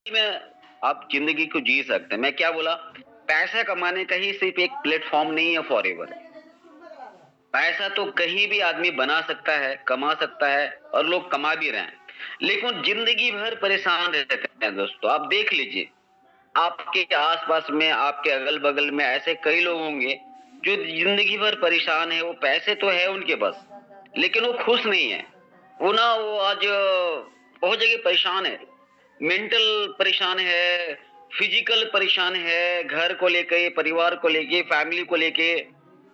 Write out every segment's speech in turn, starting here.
में आप जिंदगी को जी सकते हैं। मैं क्या बोला, पैसा कमाने का ही सिर्फ एक प्लेटफॉर्म नहीं है फॉरएवर। पैसा तो कहीं भी आदमी बना सकता है, कमा सकता है, और लोग कमा भी रहे हैं, लेकिन जिंदगी भर परेशान रहते हैं। दोस्तों आप देख लीजिए, आपके आसपास में, आपके अगल बगल में ऐसे कई लोग होंगे जो जिंदगी भर परेशान है। वो पैसे तो है उनके पास, लेकिन वो खुश नहीं है। वो आज बहुत जगह परेशान है, मेंटल परेशान है, फिजिकल परेशान है, घर को लेके, परिवार को लेके, फैमिली को लेके,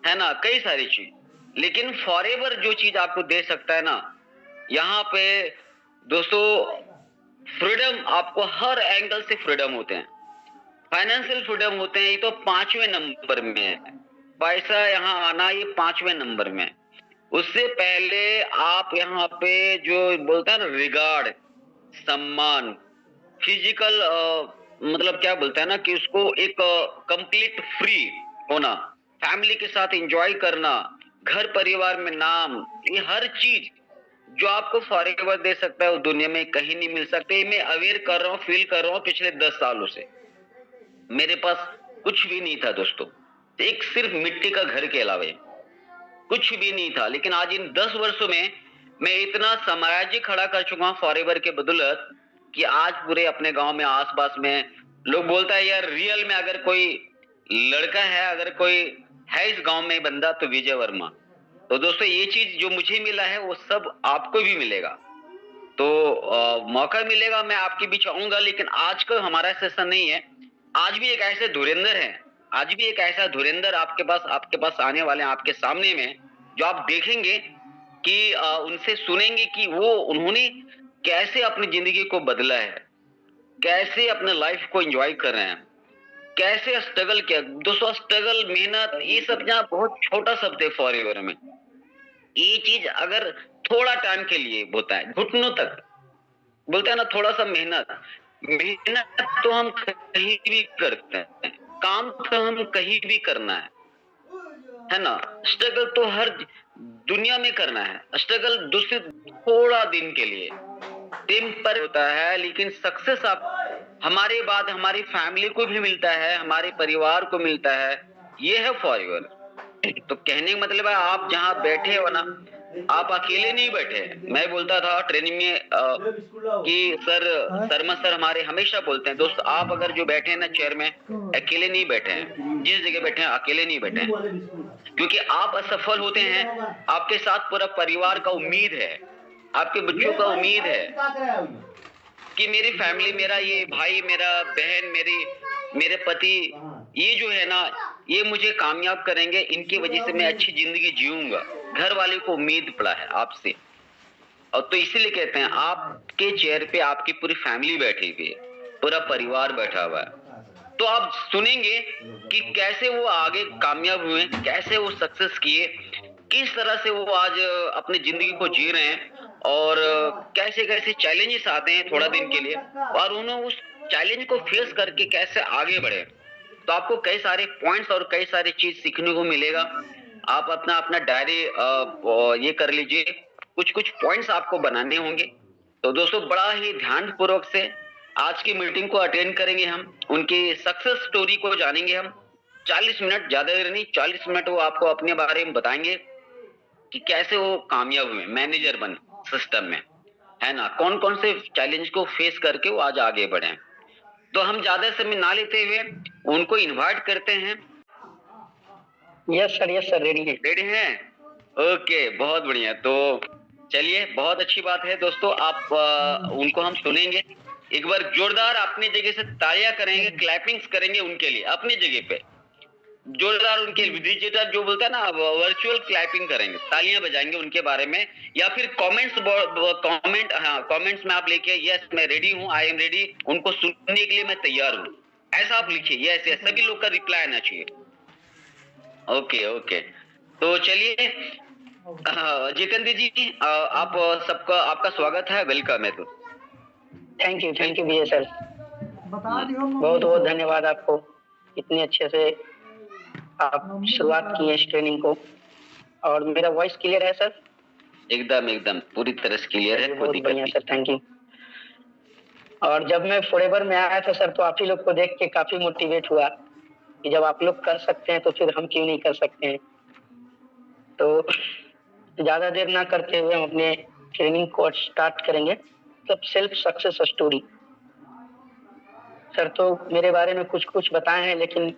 है ना, कई सारी चीज। लेकिन फॉरएवर जो चीज आपको दे सकता है ना, यहाँ पे दोस्तों, फ्रीडम, आपको हर एंगल से फ्रीडम होते हैं। फाइनेंशियल फ्रीडम होते हैं, ये तो 5वें नंबर में है। पैसा यहाँ आना ये 5वें नंबर में है। उससे पहले आप यहाँ पे जो बोलता है ना, रिगार्ड, सम्मान, फिजिकल, मतलब क्या बोलता है ना, कि उसको एक कंप्लीट फ्री होना, फैमिली के साथ एंजॉय करना, घर परिवार में नाम, ये हर चीज जो आपको फॉरएवर दे सकता है वो दुनिया में कहीं नहीं मिल सकता। ये मैं अवेयर कर रहा हूँ, फील कर रहा हूँ पिछले 10 सालों से। मेरे पास कुछ भी नहीं था दोस्तों, एक सिर्फ मिट्टी का घर के अलावे कुछ भी नहीं था। लेकिन आज इन 10 वर्षों में मैं इतना साम्राज्य खड़ा कर चुका हूँ फॉरएवर के बदौलत, कि आज पूरे अपने गांव में, आसपास में लोग बोलता है यार, रियल में अगर कोई लड़का है, अगर कोई है इस गांव में बंदा, तो विजय वर्मा। तो दोस्तों ये चीज जो मुझे मिला है वो सब आपको भी मिलेगा। तो मौका मिलेगा, मैं आपके बीच आऊंगा। लेकिन आज का हमारा सेशन नहीं है। आज भी एक ऐसे धुरंधर है, आज भी एक ऐसा धुरंधर आपके पास आने वाले हैं, आपके सामने में, जो आप देखेंगे कि उनसे सुनेंगे कि वो उन्होंने कैसे अपनी जिंदगी को बदला है, कैसे अपने लाइफ को एंजॉय कर रहे हैं, कैसे स्ट्रगल किया। दोस्तों स्ट्रगल, मेहनत, ये सब यहाँ बहुत छोटा शब्द है फॉरएवर में। ये चीज अगर थोड़ा टाइम के लिए होता है, घुटनों तक बोलते हैं ना, थोड़ा सा मेहनत, मेहनत तो हम कहीं भी करते हैं, काम तो हम कहीं भी करना है ना। स्ट्रगल तो हर दुनिया में करना है। स्ट्रगल दूसरे थोड़ा दिन के लिए टेम्पर होता है, लेकिन सक्सेस आप, हमारे बाद हमारी फैमिली को भी मिलता है, हमारे परिवार को मिलता है। ये है फॉरएवर। तो कहने का मतलब है, आप जहाँ बैठे हो ना, आप अकेले नहीं बैठे। मैं बोलता था ट्रेनिंग में कि सर, शर्मा सर हमारे हमेशा बोलते हैं, दोस्त आप अगर जो बैठे हैं ना चेयर में, अकेले नहीं बैठे हैं। जिस जगह बैठे हैं अकेले नहीं बैठे हैं, क्योंकि आप असफल होते हैं, आपके साथ पूरा परिवार का उम्मीद है, आपके बच्चों का उम्मीद है कि मेरी फैमिली, मेरा ये भाई, मेरा बहन, मेरे पति, ये जो है ना, ये मुझे कामयाब करेंगे, इनकी वजह से मैं अच्छी जिंदगी जीऊंगा। घर वाले को उम्मीद पड़ा है आपसे, और तो इसीलिए कहते हैं, आपके चेयर पे आपकी पूरी फैमिली बैठी हुई है, पूरा परिवार बैठा हुआ है। तो आप सुनेंगे कि कैसे वो आगे कामयाब हुए, कैसे वो सक्सेस किए, किस तरह से वो आज अपनी जिंदगी को जी रहे हैं, और कैसे कैसे चैलेंजेस आते हैं थोड़ा दिन के लिए, और उन्होंने उस चैलेंज को फेस करके कैसे आगे बढ़े। तो आपको कई सारे पॉइंट्स और कई सारी चीज सीखने को मिलेगा। आप अपना अपना डायरी ये कर लीजिए, कुछ कुछ पॉइंट्स आपको बनाने होंगे। तो दोस्तों बड़ा ही ध्यान पूर्वक से आज की मीटिंग को अटेंड करेंगे हम, उनकी सक्सेस स्टोरी को जानेंगे हम। 40 मिनट, ज्यादा देर नहीं, 40 मिनट वो आपको अपने बारे में बताएंगे कि कैसे वो कामयाब हुए, मैनेजर बने सिस्टम में, है ना, कौन कौन से चैलेंज को फेस करके वो आज आगे बढ़े। तो हम ज्यादा समय ना लेते हुए उनको इनवाइट करते हैं। यस सर, रेडी है। रेडी हैं? ओके, बहुत बढ़िया। तो चलिए, बहुत अच्छी बात है दोस्तों, आप उनको हम सुनेंगे। एक बार जोरदार अपनी जगह से तालियां करेंगे, क्लैपिंग्स करेंगे उनके लिए, अपनी जगह पे जोरदार। उनके डिजिटल जो बोलता है ना, वर्चुअल क्लैपिंग करेंगे, तालियां बजाएंगे उनके बारे में। या फिर कमेंट्स में आप लेके, यस मैं रेडी हूँ, आई एम रेडी, उनको सुनने के लिए मैं तैयार हूँ, ऐसा आप लिखिए। यस यस, सभी लोग का रिप्लाई आना चाहिए। ओके ओके, तो चलिए, जितेंद्र जी, आप सबका, आपका स्वागत है, वेलकम है। तो थैंक यू विजय सर, बहुत बहुत धन्यवाद आपको, इतने अच्छे से आप शुरुआत की है इस ट्रेनिंग को। और मेरा वॉइस क्लियर है सर? एकदम एकदम पूरी तरह से क्लियर है, बहुत बढ़िया सर, थैंक यू। और जब मैं फॉरएवर में आया था सर, तो आप ही लोग को देख के काफी मोटिवेट हुआ कि जब आप लोग कर सकते हैं तो फिर हम क्यों नहीं कर सकते हैं। तो ज्यादा देर ना करते हुए हम अपने ट्रेनिंग को स्टार्ट करेंगे। मतलब सेल्फ सक्सेस स्टोरी। सर तो मेरे बारे में कुछ कुछ बताए हैं, लेकिन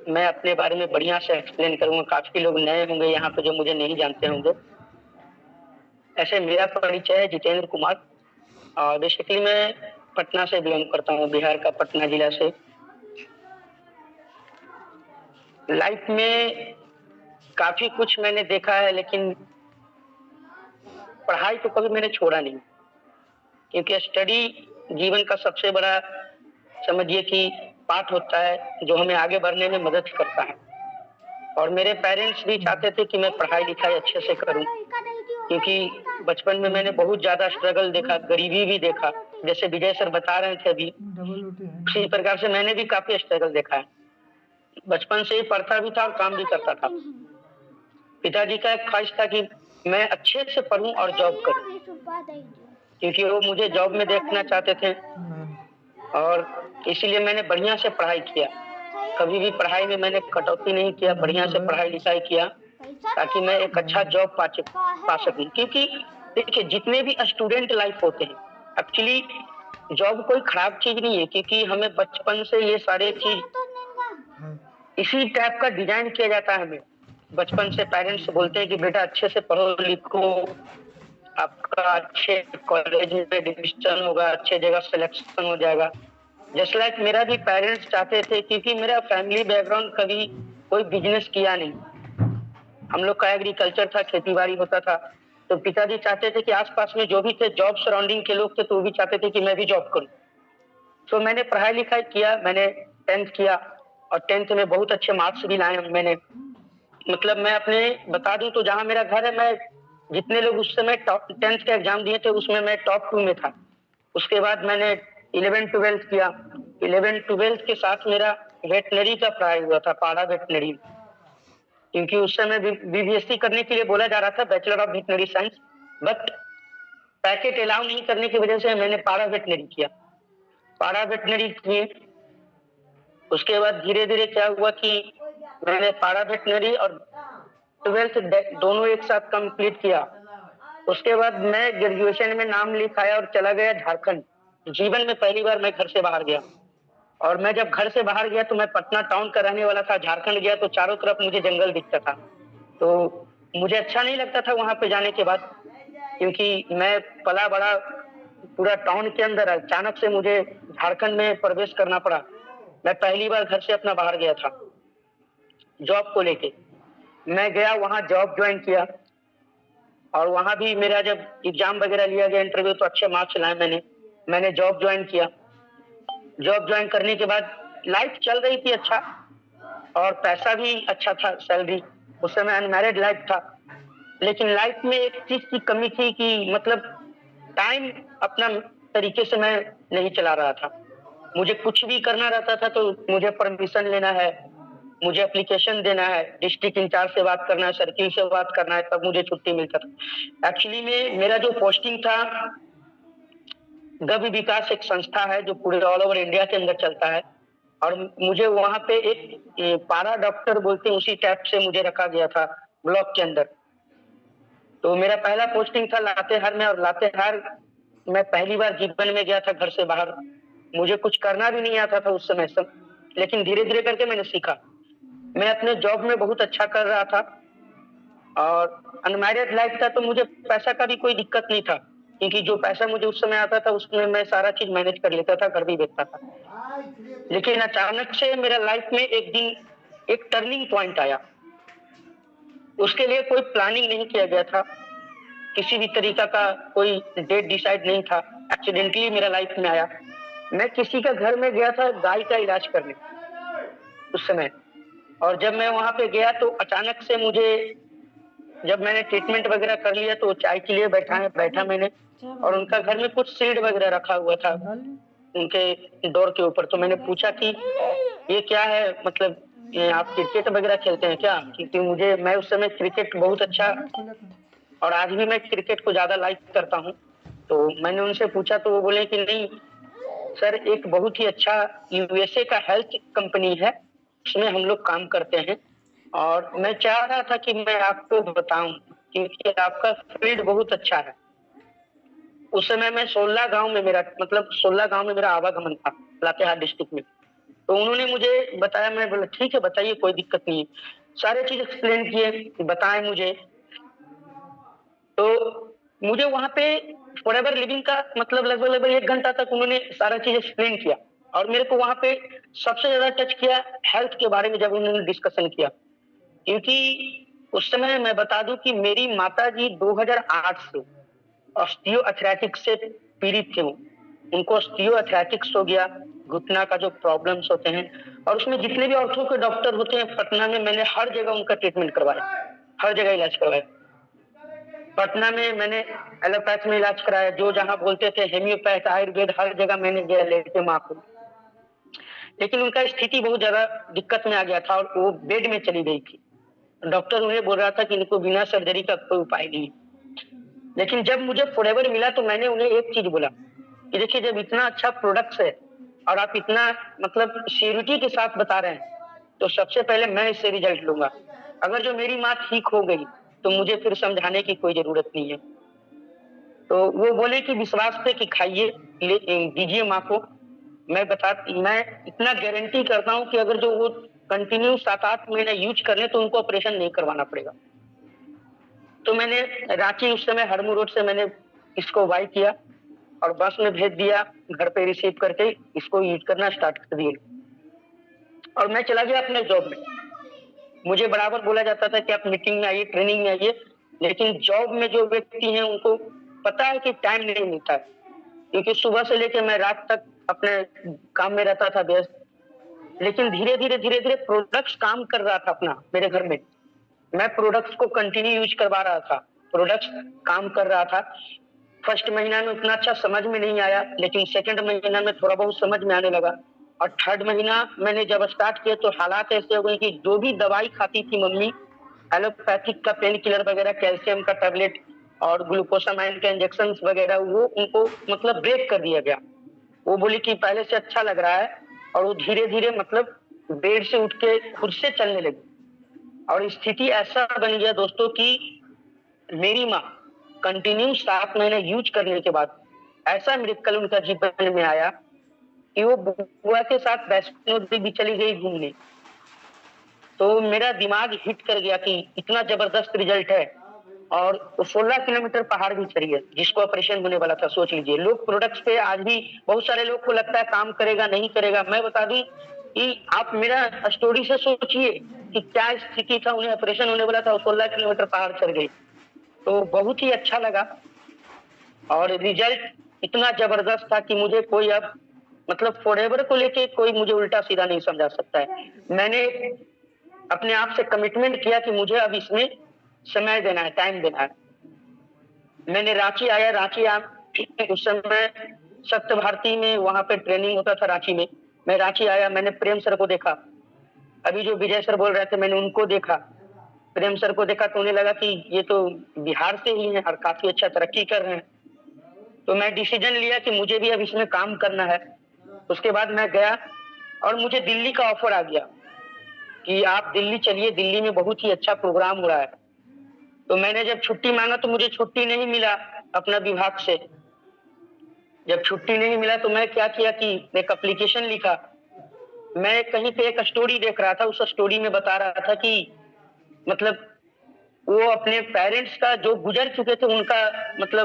मैं अपने बारे में बढ़िया से एक्सप्लेन करूंगा। काफी लोग नए होंगे यहाँ पे जो मुझे नहीं जानते होंगे। ऐसे मेरा परिचय है जितेंद्र कुमार, और बेसिकली मैं पटना से बिलोंग करता हूँ, बिहार का पटना जिला से। लाइफ में काफी कुछ मैंने देखा है, लेकिन पढ़ाई तो कभी मैंने छोड़ा नहीं, क्योंकि स्टडी जीवन का सबसे बड़ा समझिए कि पार्ट होता है जो हमें आगे बढ़ने में मदद करता है। और मेरे पेरेंट्स भी चाहते थे कि मैं पढ़ाई लिखाई अच्छे से करूं, क्योंकि बचपन में मैंने बहुत ज्यादा स्ट्रगल देखा, गरीबी भी देखा। जैसे विजय सर बता रहे थे अभी, उसी प्रकार से मैंने भी काफी स्ट्रगल देखा है। बचपन से ही पढ़ता भी था और काम भी करता था। पिताजी का एक ख्वाहिश था कि मैं अच्छे से पढ़ूं और जॉब करूं, क्योंकि वो मुझे जॉब में देखना चाहते थे, और इसीलिए मैंने बढ़िया से पढ़ाई किया। कभी भी पढ़ाई में मैंने कटौती नहीं किया, बढ़िया से पढ़ाई लिखाई किया ताकि मैं एक अच्छा जॉब पा सकूं। क्योंकि देखिए, जितने भी स्टूडेंट लाइफ होते हैं, एक्चुअली जॉब कोई खराब चीज नहीं है, क्योंकि हमें बचपन से ये सारे चीज इसी टाइप का डिजाइन किया जाता है। हमें बचपन से पेरेंट्स बोलते हैं कि बेटा अच्छे से पढ़ो लिखो, आपका अच्छे कॉलेज में एडमिशन होगा, अच्छे जगह सिलेक्शन हो जाएगा। जस्ट लाइक मेरा भी पेरेंट्स चाहते थे, क्योंकि मेरा फैमिली बैकग्राउंड कभी कोई बिजनेस किया नहीं। हम लोग का एग्रीकल्चर था, खेती बाड़ी होता था। तो पिताजी चाहते थे कि आसपास में जो भी थे जॉब सराउंडिंग के लोग थे, तो वो भी चाहते थे कि मैं भी जॉब करूं। तो मैंने पढ़ाई लिखाई किया, मैंने 10th किया, और 10th में बहुत अच्छे मार्क्स भी लाए मैंने। मतलब मैं अपने बता दूं तो जहां मेरा घर है, मैं जितने लोग उस समय 10th का एग्जाम दिए थे उसमें मैं टॉप 2 में था। उसके बाद मैंने 11th-12th किया। 11th-12th के साथ मेरा वेटनरी का ट्राई हुआ था, पाड़ा वेटनरी, क्योंकि उस समय बीबीएससी करने के लिए बोला जा रहा था, bachelor of veterinary science, but packet allow नहीं करने की वजह से मैंने पाड़ा वेटनरी किया। पाड़ा वेटनरी किए, उसके बाद धीरे धीरे क्या हुआ कि मैंने पाड़ा वेटनरी और 12th दोनों एक साथ कंप्लीट किया। उसके बाद मैं ग्रेजुएशन में नाम लिखाया और चला गया झारखंड। जीवन में पहली बार मैं घर से बाहर गया, और मैं जब घर से बाहर गया तो मैं पटना टाउन का रहने वाला था। झारखंड गया तो चारों तरफ मुझे जंगल दिखता था, तो मुझे अच्छा नहीं लगता था वहां पे जाने के बाद, क्योंकि मैं पला बड़ा पूरा टाउन के अंदर। अचानक से मुझे झारखंड में प्रवेश करना पड़ा। मैं पहली बार घर से अपना बाहर गया था जॉब को लेके। मैं गया, वहां जॉब ज्वाइन किया, और वहां भी मेरा जब एग्जाम वगैरह लिया गया, इंटरव्यू, तो अच्छे मार्क्स लाए मैंने जॉब ज्वाइन किया। जॉब ज्वाइन करने के बाद लाइफ चल रही थी अच्छा, और पैसा भी अच्छा था, सैलरी। उस समय अनमैरिड लाइफ था, लेकिन लाइफ में एक चीज की कमी थी कि मतलब टाइम अपना तरीके से मैं नहीं चला रहा था। मुझे कुछ भी करना रहता था तो मुझे परमिशन लेना है, मुझे एप्लीकेशन देना है, डिस्ट्रिक्ट इंचार्ज से बात करना है, सर्किल से बात करना है, तब मुझे छुट्टी मिलता था। एक्चुअली में मेरा जो पोस्टिंग था, गव्य विकास एक संस्था है जो पूरे ऑल ओवर इंडिया के अंदर चलता है, और मुझे वहां पे एक पारा डॉक्टर बोलते हैं, उसी टाइप से मुझे रखा गया था ब्लॉक के अंदर। तो मेरा पहला पोस्टिंग था लातेहार में, और लातेहार मैं पहली बार जीवन में गया था घर से बाहर। मुझे कुछ करना भी नहीं आता था उस समय सब, लेकिन धीरे धीरे करके मैंने सीखा। मैं अपने जॉब में बहुत अच्छा कर रहा था, और अनमैरिड लाइफ था, तो मुझे पैसा का भी कोई दिक्कत नहीं था, क्योंकि जो पैसा मुझे उस समय आता था उसमें मैं सारा चीज मैनेज कर लेता था, घर भी देखता था। लेकिन अचानक से मेरा लाइफ में एक दिन एक टर्निंग पॉइंट आया। उसके लिए कोई प्लानिंग नहीं किया गया था, किसी भी तरीका का कोई डेट डिसाइड नहीं था, एक्सीडेंटली मेरा लाइफ में आया। मैं किसी का घर में गया था गाय का इलाज करने उस समय, और जब मैं वहां पे गया तो अचानक से मुझे, जब मैंने ट्रीटमेंट वगैरह कर लिया तो चाय के लिए बैठा मैंने, और उनका घर में कुछ सीड वगैरह रखा हुआ था उनके डोर के ऊपर। तो मैंने पूछा कि ये क्या है, मतलब ये आप क्रिकेट वगैरह खेलते हैं क्या? क्योंकि मैं उस समय क्रिकेट बहुत अच्छा, और आज भी मैं क्रिकेट को ज्यादा लाइक करता हूँ। तो मैंने उनसे पूछा तो वो बोले कि नहीं, सर एक बहुत ही अच्छा यूएसए का हेल्थ कंपनी है, उसमें हम लोग काम करते हैं। और मैं चाह रहा था कि मैं आपको बताऊं क्योंकि आपका फील्ड बहुत अच्छा है। उस समय मैं 16 गांव में मेरा 16 गांव में मेरा आवागमन था लातेहार डिस्ट्रिक्ट में। तो उन्होंने मुझे बताया, मैं बोला ठीक है बताइए, कोई दिक्कत नहीं है। सारे चीज एक्सप्लेन किए, बताए मुझे। तो मुझे वहां पे फॉरएवर लिविंग का लगभग लगभग 1 घंटा तक उन्होंने सारा चीज एक्सप्लेन किया। और मेरे को वहां पे सबसे ज्यादा टच किया हेल्थ के बारे में जब उन्होंने डिस्कशन किया, क्योंकि उस समय मैं बता दूं कि मेरी माता जी 2008 से ऑस्टियोआर्थराइटिस से पीड़ित थे। उनको ऑस्टियोआर्थराइटिस हो गया, घुटना का जो प्रॉब्लम्स होते हैं। और उसमें जितने भी ऑर्थो के डॉक्टर होते हैं पटना में, मैंने हर जगह उनका ट्रीटमेंट करवाया, हर जगह इलाज करवाया। पटना में मैंने एलोपैथ में इलाज कराया, जो जहां बोलते थे हेम्योपैथ, आयुर्वेद, हर जगह मैंने गया लेके माँ को। लेकिन उनका स्थिति बहुत ज्यादा दिक्कत में आ गया था और वो बेड में चली गई थी। डॉक्टर उन्हें बोल रहा था कि इनको बिना सर्जरी का कोई उपाय नहीं। लेकिन जब मुझे फॉरएवर मिला तो मैंने उन्हें एक चीज बोला कि देखिए, जब इतना अच्छा प्रोडक्ट है और आप इतना श्योरिटी के साथ बता रहे हैं, तो सबसे पहले मैं इससे रिजल्ट लूंगा। अगर जो मेरी माँ ठीक हो गई तो मुझे फिर समझाने की कोई जरूरत नहीं है। तो वो बोले कि विश्वास पे कि खाइए, दीजिए माँ को। मैं इतना गारंटी करता हूँ कि अगर जो वो कंटिन्यू 7-8 महीने यूज कर ले तो उनको ऑपरेशन नहीं करवाना पड़ेगा। तो मैंने रांची उस समय हरमू रोड से मैंने इसको बाई किया और बस में भेज दिया, घर पे रिसीव करके इसको यूज करना स्टार्ट कर दिए। और मैं चला गया अपने जॉब में। मुझे बराबर बोला जाता था कि आप मीटिंग में आइए, ट्रेनिंग में आइए, लेकिन जॉब में जो व्यक्ति हैं उनको पता है कि टाइम नहीं मिलता है, क्योंकि सुबह से लेकर मैं रात तक अपने काम में रहता था व्यस्त। लेकिन धीरे धीरे प्रोडक्ट्स काम कर रहा था अपना मेरे घर में। मैं प्रोडक्ट्स को कंटिन्यू यूज करवा रहा था, प्रोडक्ट्स काम कर रहा था। फर्स्ट महीना में उतना अच्छा समझ में नहीं आया, लेकिन सेकंड महीना में थोड़ा बहुत समझ में आने लगा। और थर्ड महीना मैंने जब स्टार्ट किया तो हालात ऐसे हो गए कि जो भी दवाई खाती थी मम्मी, एलोपैथिक का पेन किलर वगैरह, कैल्शियम का टैबलेट और ग्लूकोसामाइन के इंजेक्शन वगैरह, वो उनको ब्रेक कर दिया गया। वो बोली कि पहले से अच्छा लग रहा है। और वो धीरे धीरे बेड से उठ के खुद से चलने लगी। और स्थिति ऐसा बन गया दोस्तों कि मेरी माँ कंटिन्यू 7 महीने यूज करने के बाद ऐसा मिरेकल उनका जीवन में आया कि वो बुआ के साथ वैष्णो देवी चली गई घूमने। तो मेरा दिमाग हिट कर गया कि इतना जबरदस्त रिजल्ट है। और 16 किलोमीटर पहाड़ भी चढ़ी है, जिसको ऑपरेशन होने वाला था। सोच लीजिए, लोग प्रोडक्ट्स पे आज भी बहुत सारे लोग को लगता है काम करेगा नहीं करेगा। मैं बता दूं कि आप मेरा स्टोरी से सोचिए कि क्या स्थिति था, उन्हें ऑपरेशन होने वाला था, 16 किलोमीटर पहाड़ चढ़ गई। तो बहुत ही अच्छा लगा और रिजल्ट इतना जबरदस्त था कि मुझे कोई अब फॉरएवर को लेके कोई मुझे उल्टा सीधा नहीं समझा सकता है। मैंने अपने आप से कमिटमेंट किया कि मुझे अब इसमें समय देना है, टाइम देना है। मैंने रांची आया, उस समय सत्य भारती में वहां पे ट्रेनिंग होता था रांची में। मैं रांची आया, मैंने प्रेम सर को देखा। अभी जो विजय सर बोल रहे थे, मैंने उनको देखा। प्रेम सर को देखा तो उन्हें लगा कि ये तो बिहार से ही हैं और काफी अच्छा तरक्की कर रहे हैं। तो मैं डिसीजन लिया कि मुझे भी अब इसमें काम करना है। उसके बाद मैं गया और मुझे दिल्ली का ऑफर आ गया कि आप दिल्ली चलिए, दिल्ली में बहुत ही अच्छा प्रोग्राम हो रहा है। तो मैंने जब छुट्टी मांगा तो मुझे छुट्टी नहीं मिला अपना विभाग से। जब छुट्टी नहीं मिला तो मैं क्या किया कि एक एप्लीकेशन लिखा। मैं कहीं पे एक स्टोरी देख रहा था, उस स्टोरी में बता रहा था कि वो अपने पेरेंट्स का जो गुजर चुके थे उनका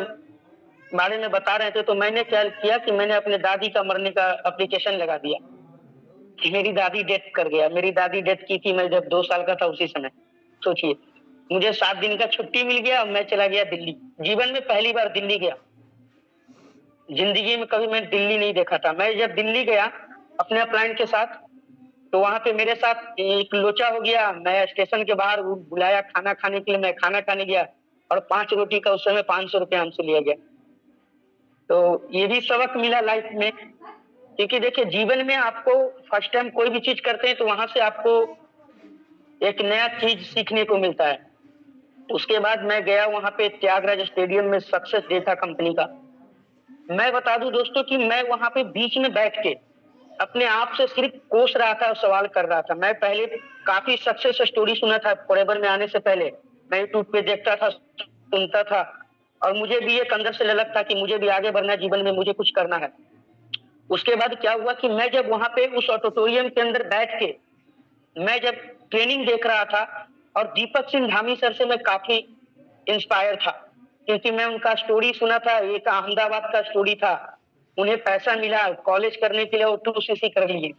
बारे में बता रहे थे। तो मैंने क्या किया कि मैंने अपने दादी का मरने का एप्लीकेशन लगा दिया कि मेरी दादी डेथ कर गया। मेरी दादी डेथ की थी मैं जब 2 साल का था उसी समय। सोचिए, मुझे 7 दिन का छुट्टी मिल गया और मैं चला गया दिल्ली। जीवन में पहली बार दिल्ली गया, जिंदगी में कभी मैं दिल्ली नहीं देखा था। मैं जब दिल्ली गया अपने अपलाइन के साथ, तो वहां पे मेरे साथ एक लोचा हो गया। मैं स्टेशन के बाहर बुलाया खाना खाने के लिए, मैं खाना खाने गया और 5 रोटी का उस समय 500 रुपया हमसे लिया गया। तो ये भी सबक मिला लाइफ में, क्योंकि देखिए जीवन में आपको फर्स्ट टाइम कोई भी चीज करते हैं तो वहां से आपको एक नया चीज सीखने को मिलता है। उसके बाद मैं गया वहां पे त्यागराज स्टेडियम में सक्सेस डे था कंपनी का। मैं बता दूं दोस्तों कि मैं वहां पे बीच में बैठ के अपने आप से सिर्फ कोस रहा था और सवाल कर रहा था। मैं पहले काफी सक्सेस स्टोरी सुना था फॉरएवर में आने से पहले, मैं यूट्यूब पे देखता था, सुनता था, और मुझे भी एक अंदर से ललक था कि मुझे भी आगे बढ़ना है जीवन में, मुझे कुछ करना है। उसके बाद क्या हुआ कि मैं जब वहां पे उस ऑडिटोरियम के अंदर बैठ के मैं जब ट्रेनिंग देख रहा था, और दीपक सिंह धामी सर से मैं काफी इंस्पायर था, क्योंकि मैं उनका स्टोरी सुना था, एक अहमदाबाद का स्टोरी था, उन्हें पैसा मिला कॉलेज करने के लिए, वो 2cc कर लिए।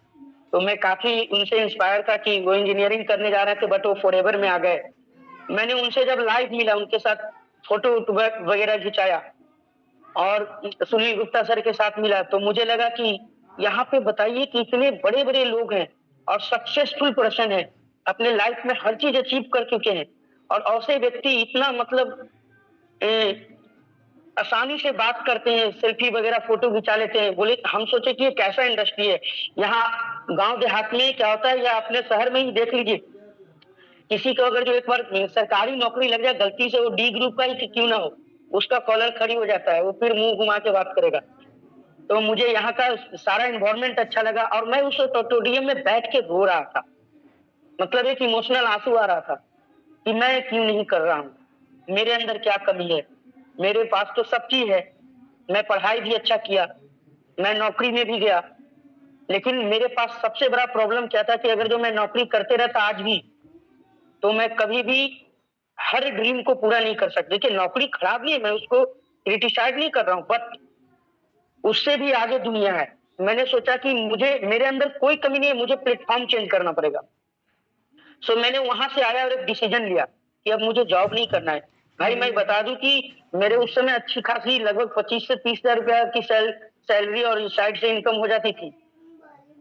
तो मैं काफी उनसे इंस्पायर था कि वो इंजीनियरिंग करने जा रहे थे, बट वो फॉरएवर में आ गए। मैंने उनसे जब लाइव मिला, उनके साथ फोटो वगैरह खिंचाया, और सुनील गुप्ता सर के साथ मिला, तो मुझे लगा कि यहाँ पे बताइए कि इतने बड़े बड़े लोग हैं और सक्सेसफुल पर्सन है, अपने लाइफ में हर चीज अचीव कर चुके हैं, और ऐसे व्यक्ति इतना मतलब आसानी से बात करते हैं, सेल्फी वगैरह फोटो खिंचा लेते हैं। बोले, हम सोचे कि ये कैसा इंडस्ट्री है। यहाँ गांव देहात में क्या होता है या अपने शहर में ही देख लीजिए, किसी को अगर जो एक बार सरकारी नौकरी लग जाए गलती से, वो डी ग्रुप का ही क्यों ना हो, उसका कॉलर खड़ी हो जाता है, वो फिर मुंह घुमा के बात करेगा। तो मुझे यहाँ का सारा एनवायरनमेंट अच्छा लगा, और मैं उस ऑडिटोरियम में बैठ के रो रहा था, मतलब एक इमोशनल आंसू आ रहा था कि मैं क्यों नहीं कर रहा हूँ, मेरे अंदर क्या कमी है। मेरे पास तो सब चीज है, मैं पढ़ाई भी अच्छा किया, मैं नौकरी में भी गया, लेकिन मेरे पास सबसे बड़ा प्रॉब्लम क्या था कि अगर जो मैं नौकरी करते रहता आज भी, तो मैं कभी भी हर ड्रीम को पूरा नहीं कर सकता। देखिए, नौकरी खराब नहीं है, मैं उसको क्रिटिसाइज नहीं कर रहा हूँ, बट उससे भी आगे दुनिया है। मैंने सोचा कि मुझे, मेरे अंदर कोई कमी नहीं है, मुझे प्लेटफॉर्म चेंज करना पड़ेगा। सो मैंने वहां से आया और एक डिसीजन लिया कि अब मुझे जॉब नहीं करना है। भाई मैं बता दूं कि मेरे उस समय अच्छी खासी लगभग 25 से 30 हजार रुपया की सैलरी और साइड से इनकम हो जाती थी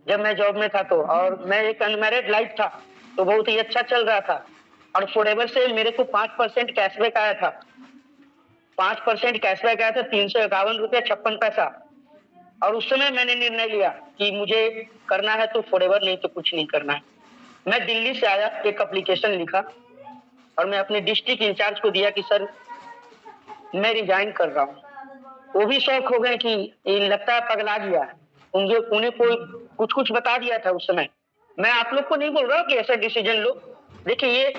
जब मैं जॉब में था। तो और मैं एक अनमैरिड लाइफ था, तो बहुत ही अच्छा चल रहा था। और फॉरएवर से मेरे को 5% कैशबैक आया था, 5% कैशबैक आया था, 351 रुपया 56 पैसा। और उस समय मैंने निर्णय लिया कि मुझे करना है तो फॉरएवर, नहीं तो कुछ नहीं करना है। मैं दिल्ली से आया, एक एप्लीकेशन लिखा और मैं अपने डिस्ट्रिक्ट इंचार्ज को दिया कि सर मैं रिजाइन कर रहा हूँ। वो भी शौक हो गए कि ये लगता है पगला गया है, उन्हें कोई कुछ कुछ बता दिया था उस समय। मैं आप लोग को नहीं बोल रहा हूँ कि ऐसा डिसीजन लो, देखिए ये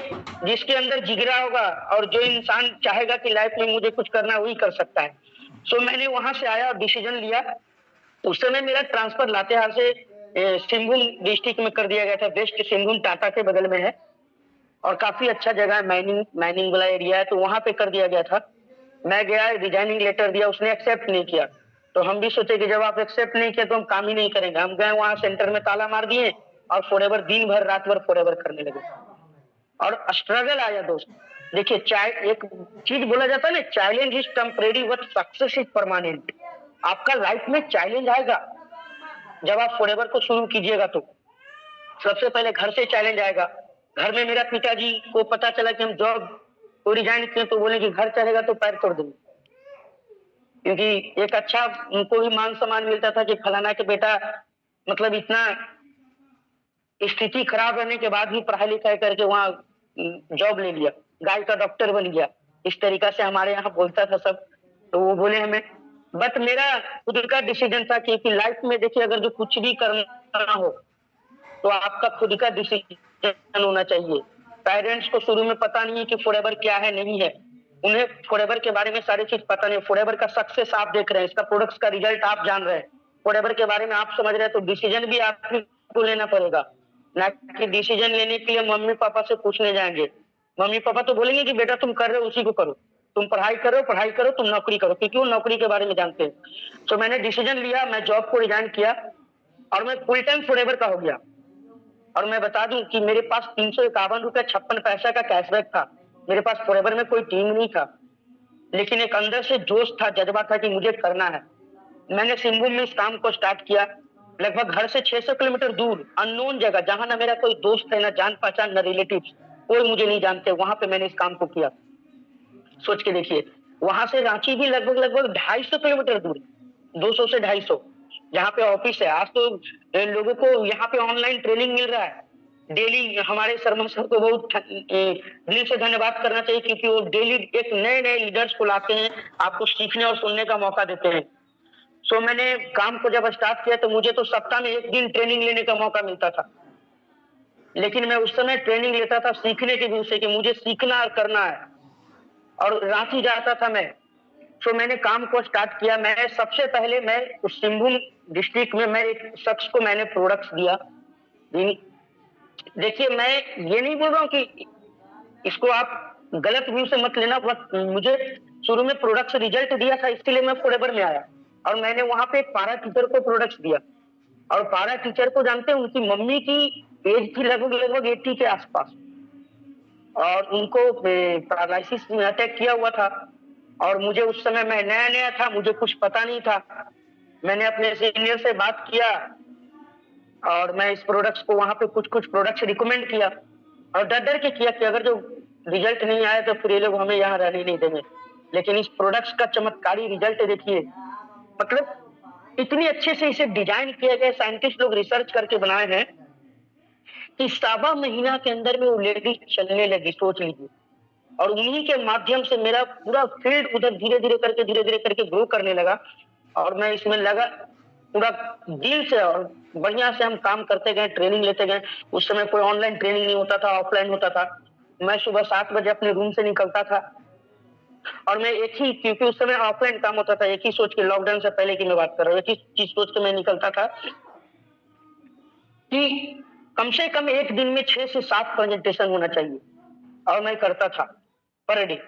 जिसके अंदर जिगरा होगा और जो इंसान चाहेगा कि लाइफ में मुझे कुछ करना, वही कर सकता है। सो मैंने वहां से आया और डिसीजन लिया। उस समय मेरा ट्रांसफर लातेहार से सिंहभूम डिस्ट्रिक्ट में कर दिया गया था। वेस्ट सिंहभूम टाटा के बगल में है और काफी अच्छा जगह है, माइनिंग वाला एरिया है, तो वहां पे कर दिया गया था। मैं गया, रिजाइनिंग लेटर दिया, उसने एक्सेप्ट नहीं किया। तो हम भी सोचे कि जब आप एक्सेप्ट नहीं किया तो हम काम ही नहीं करेंगे। हम गए वहां सेंटर में, ताला मार दिए और फॉरएवर दिन भर रात भर फॉरएवर करने लगे। और स्ट्रगल आया दोस्त। देखिए, एक चीज बोला जाता है ना, challenge is temporary but success is permanent. आपका लाइफ में चैलेंज आएगा जब आप फॉरएवर को शुरू कीजिएगा। तो सबसे पहले घर से चैलेंज आएगा। घर में मेरा पिताजी को पता चला कि हम जॉब को रिजाइन किए, तो बोले कि घर चलेगा तो पैर तोड़ देंगे, क्योंकि एक अच्छा उनको भी मान सम्मान मिलता था कि फलाना के बेटा मतलब इतना स्थिति खराब रहने के बाद भी पढ़ाई लिखाई करके वहां जॉब ले लिया, गाय का डॉक्टर बन गया, इस तरीका से हमारे यहाँ बोलता था सब। तो वो बोले हमें, बट मेरा खुद का डिसीजन था कि लाइफ में देखिए अगर जो कुछ भी करना हो तो आपका खुद का डिसीजन होना चाहिए। पेरेंट्स को शुरू में पता नहीं है कि फॉरएवर क्या है, नहीं है, उन्हें फॉरएवर के बारे में सारी चीज पता नहीं। फॉरएवर का सक्सेस आप देख रहे हैं, इसका प्रोडक्ट्स का रिजल्ट आप जान रहे हैं, फॉरएवर के बारे में आप समझ रहे हैं, तो डिसीजन भी आपको लेना पड़ेगा। ना कि डिसीजन लेने के लिए मम्मी पापा से पूछने जाएंगे। मम्मी पापा तो बोलेंगे कि बेटा तुम कर रहे हो उसी को करो, तुम पढ़ाई करो, तुम नौकरी करो, क्योंकि वो नौकरी के बारे में जानते हैं। तो मैंने डिसीजन लिया, मैं जॉब को रिजाइन किया और मैं फुल टाइम फॉरएवर का हो गया। और मैं बता दूं कि मेरे पास 351 रुपया 56 पैसा का कैशबैक था। मेरे पास फॉरएवर में कोई टीम नहीं था, लेकिन एक अंदर से जोश था, जज्बा था कि मुझे करना है। मैंने सिंहभूम में इस काम को स्टार्ट किया, लगभग घर से 600 किलोमीटर दूर, अननोन जगह, जहां ना मेरा कोई दोस्त है, ना जान पहचान, ना रिलेटिव्स, कोई मुझे नहीं जानते, वहां पे मैंने इस काम को किया। सोच के देखिए, वहां से रांची भी लगभग 250 किलोमीटर दूर, 200 से 250, जहाँ पे ऑफिस है। आज तो लोगों को यहाँ पे ऑनलाइन ट्रेनिंग मिल रहा है डेली। हमारे शर्मा सर को बहुत दिल से धन्यवाद करना चाहिए, क्योंकि वो डेली एक नए नए लीडर्स को लाते हैं, आपको सीखने और सुनने का मौका देते हैं। सो मैंने काम को जब स्टार्ट किया तो मुझे तो सप्ताह में 1 दिन ट्रेनिंग लेने का मौका मिलता था, लेकिन मैं उस समय ट्रेनिंग लेता था सीखने के विषय की, मुझे सीखना और करना है, और रांची जाता था मैं। सो मैंने काम को स्टार्ट किया। मैं सबसे पहले मैं उस सिंहभूम डिस्ट्रिक्ट में मैं एक शख्स को मैंने प्रोडक्ट्स दिया। देखिए, मैं ये नहीं बोल रहा हूँ कि इसको आप गलत व्यू से मत लेना, बट मुझे शुरू में प्रोडक्ट्स रिजल्ट दिया था, इसलिए मैं फॉरएवर में आया, और मैंने वहां पे एक पारा टीचर को प्रोडक्ट्स दिया। और पारा टीचर को जानते हैं, उनकी मम्मी की एज थी लगभग 80 के आसपास, और उनको पैरालिसिस में अटैक किया हुआ था। और मुझे उस समय मैं नया नया था, मुझे कुछ पता नहीं था। मैंने अपने सीनियर से बात किया और मैं इस प्रोडक्ट्स को वहां पे कुछ प्रोडक्ट्स रिकमेंड किया, और डर डर के किया कि अगर जो रिजल्ट नहीं आया तो फिर ये लोग हमें यहाँ रहने नहीं देंगे। लेकिन इस प्रोडक्ट्स का चमत्कारी रिजल्ट देखिए, मतलब इतनी अच्छे से इसे डिजाइन किया गया, साइंटिस्ट लोग रिसर्च करके बनाए हैं कि 7वां महीना के अंदर में वो लेडी चलने लगी, सोच लीजिए। और उन्हीं के माध्यम से मेरा पूरा फील्ड उधर धीरे धीरे करके ग्रो करने लगा, और मैं इसमें लगा पूरा दिल से, और बढ़िया से हम काम करते गए, ट्रेनिंग लेते गए। उस समय कोई ऑनलाइन ट्रेनिंग नहीं होता था, ऑफलाइन होता था। मैं सुबह 7 बजे अपने रूम से निकलता था, और मैं एक ही, क्योंकि उस समय ऑफलाइन काम होता था, एक ही सोच के, लॉकडाउन से पहले की मैं बात कर रहा हूँ, एक ही चीज सोच के मैं निकलता था कि कम से कम एक दिन में 6 से 7 प्रेजेंटेशन होना चाहिए, और मैं करता था पर डे।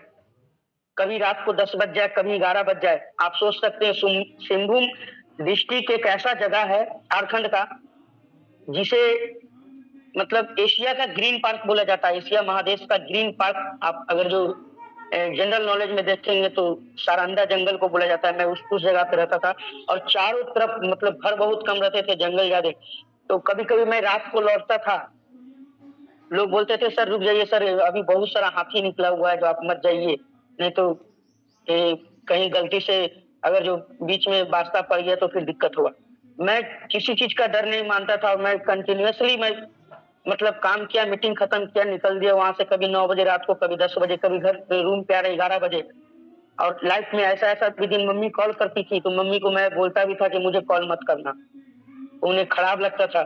कभी रात को 10 बज जाए, कभी 11 बज जाए। आप सोच सकते हैं सिंहभूम डिस्ट्रिक्ट एक ऐसा जगह है झारखंड का जिसे मतलब एशिया का ग्रीन पार्क बोला जाता है, एशिया महादेश का ग्रीन पार्क। आप अगर जो जनरल नॉलेज में देखेंगे तो सारंदा जंगल को बोला जाता है। मैं उस जगह पे रहता था, और चारों तरफ मतलब घर बहुत कम रहते थे, जंगल ज्यादा। तो कभी कभी मैं रात को लौटता था, लोग बोलते थे सर रुक जाइए सर, अभी बहुत सारा हाथी निकला हुआ है, जो आप मत जाइए, नहीं तो कहीं गलती से अगर जो बीच में वास्ता पड़ गया तो फिर दिक्कत होगा। मैं किसी चीज का डर नहीं मानता था, और मैं कंटिन्यूअसली मैं मतलब काम किया, मीटिंग खत्म किया, निकल दिया वहां से, कभी 9 बजे रात को, कभी 10 बजे, कभी घर रूम पे आ रहे 11 बजे। और लाइफ में ऐसा भी दिन मम्मी कॉल करती थी तो मम्मी को मैं बोलता भी था कि मुझे कॉल मत करना, उन्हें खराब लगता था।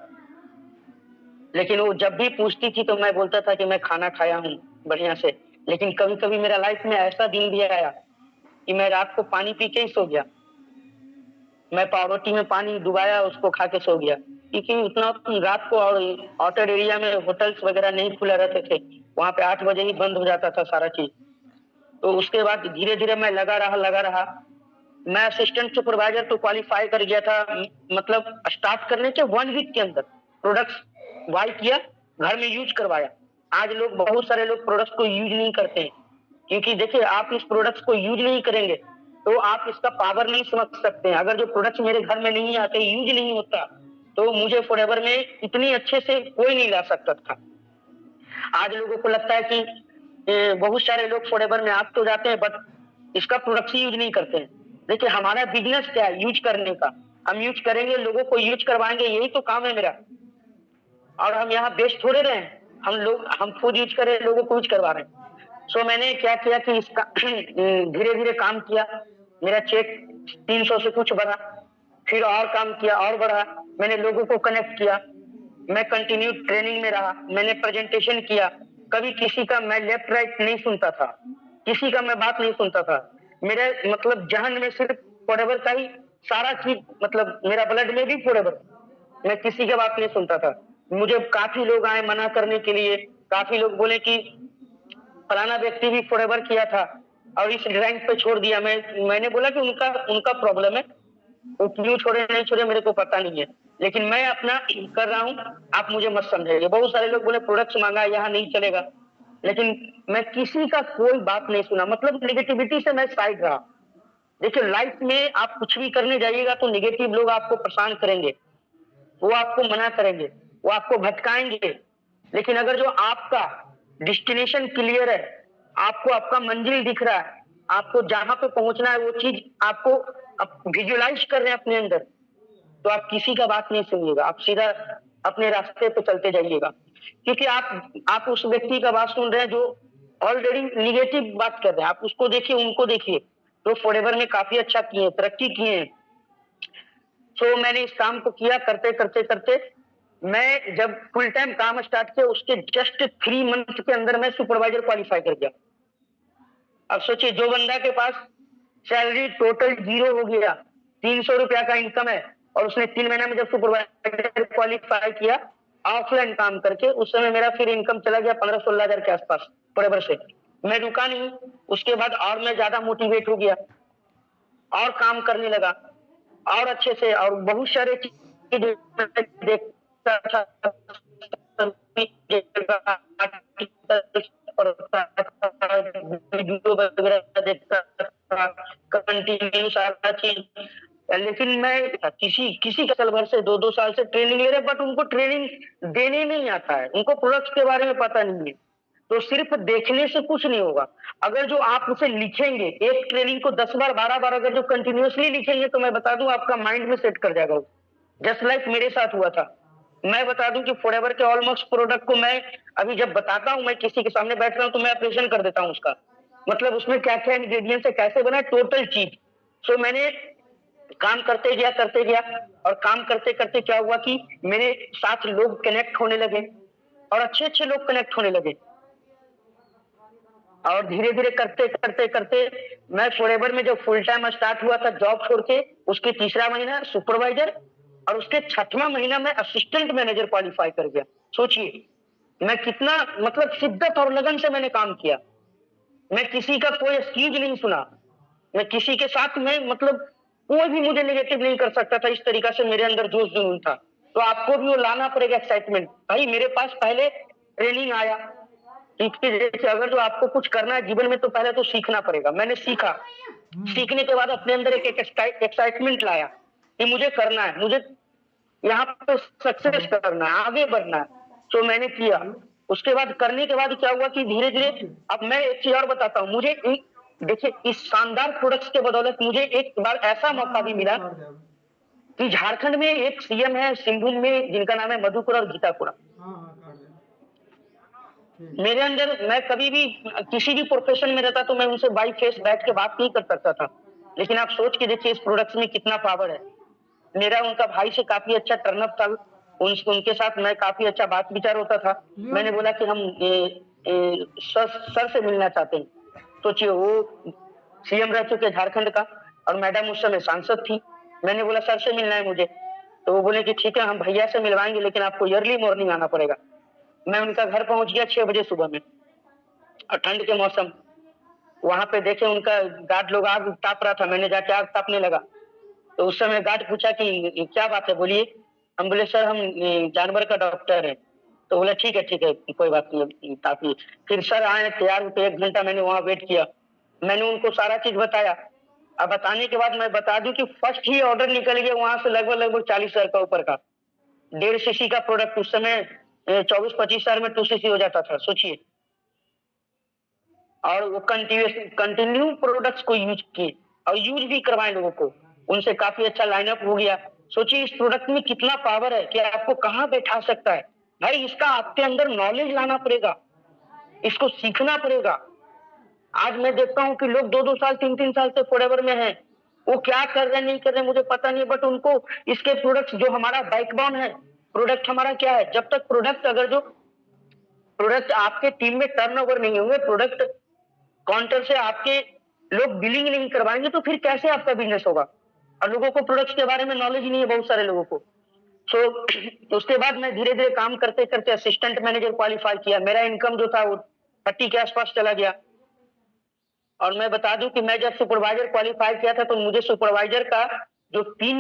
लेकिन वो जब भी पूछती थी तो मैं बोलता था कि मैं खाना खाया हूँ बढ़िया से। लेकिन कभी कभी मेरा लाइफ में ऐसा दिन भी आया कि मैं रात को पानी पी के ही सो गया। मैं पावरोटी में पानी डुबाया, उसको खा के सो गया, क्योंकि उतना रात को, और आउटर एरिया में होटल्स वगैरह नहीं खुला रहते थे, वहां पे 8 बजे ही बंद हो जाता था सारा चीज। तो उसके बाद धीरे धीरे मैं लगा रहा। मैं असिस्टेंट सुपरवाइजर तो क्वालिफाई कर गया था, मतलब स्टार्ट करने के 1 वीक के अंदर प्रोडक्ट्स बाय किया, घर में यूज करवाया। आज लोग, बहुत सारे लोग प्रोडक्ट्स को यूज नहीं करते हैं, क्योंकि देखिए आप इस प्रोडक्ट्स को यूज नहीं करेंगे तो आप इसका पावर नहीं समझ सकते हैं। अगर जो प्रोडक्ट्स मेरे घर में नहीं आते, यूज नहीं होता, तो मुझे फॉरएवर में इतनी अच्छे से कोई नहीं ला सकता था। आज लोगों को लगता है कि बहुत सारे लोग फॉरएवर में आ तो जाते हैं, बट इसका प्रोडक्ट्स यूज नहीं करते हैं। देखिए हमारा बिजनेस क्या है, यूज करने का। हम यूज करेंगे, लोगों को यूज करवाएंगे, यही तो काम है मेरा। और हम यहाँ बेच थोड़े रहे हैं, हम खुद यूज कर रहे हैं, लोगों को यूज करवा रहे हैं। सो मैंने क्या किया कि इसका धीरे धीरे काम किया, मेरा चेक 300 से कुछ बढ़ा, फिर और काम किया और बढ़ा, मैंने लोगों को कनेक्ट किया, मैं कंटिन्यू ट्रेनिंग में रहा, मैंने प्रेजेंटेशन किया। कभी किसी का मैं लेफ्ट राइट नहीं सुनता था, किसी का मैं बात नहीं सुनता था। मेरे मतलब जहन में सिर्फ फॉरएवर का ही सारा चीज, मतलब मेरा ब्लड में भी फॉरएवर, मैं किसी की बात नहीं सुनता था। मुझे काफी लोग आए मना करने के लिए, काफी लोग बोले कि फलाना व्यक्ति भी फॉरएवर किया था और इस रैंक पे छोड़ दिया। मैंने बोला कि उनका प्रॉब्लम है, वो क्यों छोड़े नहीं छोड़े मेरे को पता नहीं है, लेकिन मैं अपना कर रहा हूँ, आप मुझे मत समझिए। बहुत सारे लोग बोले प्रोडक्ट्स मांगा, यहाँ नहीं चलेगा, लेकिन मैं किसी का कोई बात नहीं सुना, मतलब निगेटिविटी से मैं साइड रहा। देखिए लाइफ में आप कुछ भी करने जाइएगा तो निगेटिव लोग आपको परेशान करेंगे, वो आपको मना करेंगे, वो आपको भटकाएंगे। लेकिन अगर जो आपका डेस्टिनेशन क्लियर है, आपको आपका मंजिल दिख रहा है, आपको जहां पे पहुंचना है वो चीज आपको विजुअलाइज कर रहे हैं अपने अंदर, तो आप किसी का बात नहीं सुनिएगा, आप सीधा अपने रास्ते पे चलते जाइएगा। क्योंकि आप उस व्यक्ति का बात सुन रहे हैं जो ऑलरेडी निगेटिव बात कर रहे हैं, आप उसको देखिए, उनको देखिए, तो फॉरएवर में काफी अच्छा किए, तरक्की किए हैं। सो मैंने इस काम को किया, करते करते करते मैं जब फुल टाइम काम स्टार्ट किया उसके जस्ट 3 मंथ के अंदर मैं सुपरवाइजर क्वालिफाई कर गया। अब सोचिए, जो बंदा के पास सैलरी टोटल 0 हो गया, 300 रुपया का इनकम है, और उसने 3 महीना में जब सुपरवाइजर क्वालिफाई किया ऑफलाइन काम करके, उस समय मेरा फिर इनकम चला गया 15-16 हजार के आसपास बराबर से। मैं रुका नहीं, उसके बाद और मैं ज्यादा मोटिवेट हो गया और काम करने लगा और अच्छे से, और बहुत सारे चीज देखता था, वीडियो वगैरह देखता था, कंटिन्यू सारा चीज। लेकिन मैं किसी किसी साल भर से 2-2 साल से ट्रेनिंग ले रहे, बट उनको ट्रेनिंग देने नहीं आता है, उनको प्रोडक्ट्स के बारे में पता नहीं है। तो सिर्फ देखने से कुछ नहीं होगा। अगर जो आप उसे लिखेंगे, एक ट्रेनिंग को 10 बार 12 बार अगर जो कंटिन्यूअसली लिखेंगे, तो मैं बता दूं आपका माइंड में सेट कर जाएगा। जस्ट लाइक मेरे साथ हुआ था। मैं बता दूं कि फॉरएवर के ऑलमोस्ट प्रोडक्ट को मैं अभी जब बताता हूं, मैं किसी के सामने बैठ रहा हूं तो मैं ऑपरेशन कर देता हूं उसका, मतलब उसमें क्या क्या इंग्रेडिएंट्स है, कैसे बना, टोटल चीज। सो मैंने काम करते गया, और काम करते करते क्या हुआ कि मेरे साथ लोग कनेक्ट होने लगे, और अच्छे अच्छे लोग कनेक्ट होने लगे, और धीरे धीरे करते करते करते मैं फॉरएवर में जब फुल टाइम स्टार्ट हुआ था जॉब छोड़ के, उसके तीसरा महीना सुपरवाइजर, और उसके 6वां महीना में असिस्टेंट मैनेजर क्वालिफाई कर गया। सोचिए मैं कितना, मतलब शिद्दत और लगन से मैंने काम किया। मैं किसी का कोई एक्सक्यूज नहीं सुना, मैं किसी के साथ में, मतलब कोई भी मुझे नेगेटिव नहीं कर सकता था। इस तरीका से मेरे अंदर जोश जुनून था। तो आपको भी वो लाना पड़ेगा एक्साइटमेंट। भाई मेरे पास पहले ट्रेनिंग आया, देखिए अगर जो आपको कुछ करना है जीवन में तो पहले तो सीखना पड़ेगा। मैंने सीखा, सीखने के बाद अपने अंदर एक एक्साइटमेंट लाया कि मुझे करना है, मुझे यहाँ पे सक्सेस करना है, आगे बढ़ना है। तो मैंने किया। उसके बाद करने के बाद क्या हुआ कि धीरे धीरे, अब मैं एक चीज और बताता हूँ, मुझे देखिए इस शानदार प्रोडक्ट्स के बदौलत मुझे एक बार ऐसा मौका भी मिला कि झारखंड में एक सीएम है सिंहभूम में, जिनका नाम है मधुपुरा और गीतापुरा। मेरे अंदर, मैं कभी भी किसी भी प्रोफेशन में रहता तो मैं उनसे बाई फेस बैठ के बात नहीं कर सकता था, लेकिन आप सोच के देखिए इस प्रोडक्ट्स में कितना पावर है। मेरा उनका भाई से काफी अच्छा टर्नअप था, उनके साथ मैं काफी अच्छा बात विचार होता था। मैंने बोला कि हम सर से मिलना चाहते हैं। सोचिए वो सीएम रह चुके झारखंड का, और मैडम उस समय सांसद थी। मैंने बोला सर से मिलना है मुझे, तो वो बोले कि ठीक है हम भैया से मिलवाएंगे, लेकिन आपको अर्ली मॉर्निंग आना पड़ेगा। मैं उनका घर पहुंच गया 6 बजे सुबह में, और ठंड के मौसम। वहां पे देखे उनका गार्ड लोग आग ताप रहा था, मैंने जाके आग तापने लगा। तो उस समय गार्ड पूछा कि क्या बात है, बोलिए। हम बोले सर हम जानवर का डॉक्टर है। तो बोला ठीक है कोई बात नहीं, तापिए। फिर सर आए, तैयार होते 1 घंटा मैंने वहां वेट किया। मैंने उनको सारा चीज बताया। अब बताने के बाद मैं बता दूं कि फर्स्ट ही ऑर्डर निकल गया वहां से लगभग 40 हजार का ऊपर का, 1.5 सीसी का प्रोडक्ट। उस समय 24-25 हजार में 2 सीसी हो जाता था, सोचिए। और वो कंटिन्यू प्रोडक्ट्स को यूज किए, और यूज भी करवाए लोगों को, उनसे काफी अच्छा लाइनअप हो गया। सोचिए इस प्रोडक्ट में कितना पावर है कि आपको कहाँ बैठा सकता है। भाई इसका आपके अंदर नॉलेज लाना पड़ेगा, इसको सीखना पड़ेगा। आज मैं देखता हूँ कि लोग 2-2 साल 3-3 साल से फॉरएवर में हैं, वो क्या कर रहे नहीं कर रहे मुझे पता नहीं, बट उनको इसके प्रोडक्ट्स, जो हमारा बैकबोन है, प्रोडक्ट हमारा क्या है, जब तक प्रोडक्ट, अगर जो प्रोडक्ट आपके टीम में टर्नओवर नहीं होंगे, प्रोडक्ट काउंटर से आपके लोग बिलिंग नहीं करवाएंगे, तो फिर कैसे आपका बिजनेस होगा। और लोगों को प्रोडक्ट्स के बारे में नॉलेज नहीं है, बहुत सारे लोगों को। सो उसके बाद मैं धीरे धीरे काम करते करते असिस्टेंट मैनेजर क्वालिफाई किया। मेरा इनकम जो था वो 30 के आसपास चला गया। और मैं बता दूं कि मैं जब सुपरवाइजर क्वालिफाई किया था तो मुझे सुपरवाइजर का जो पिन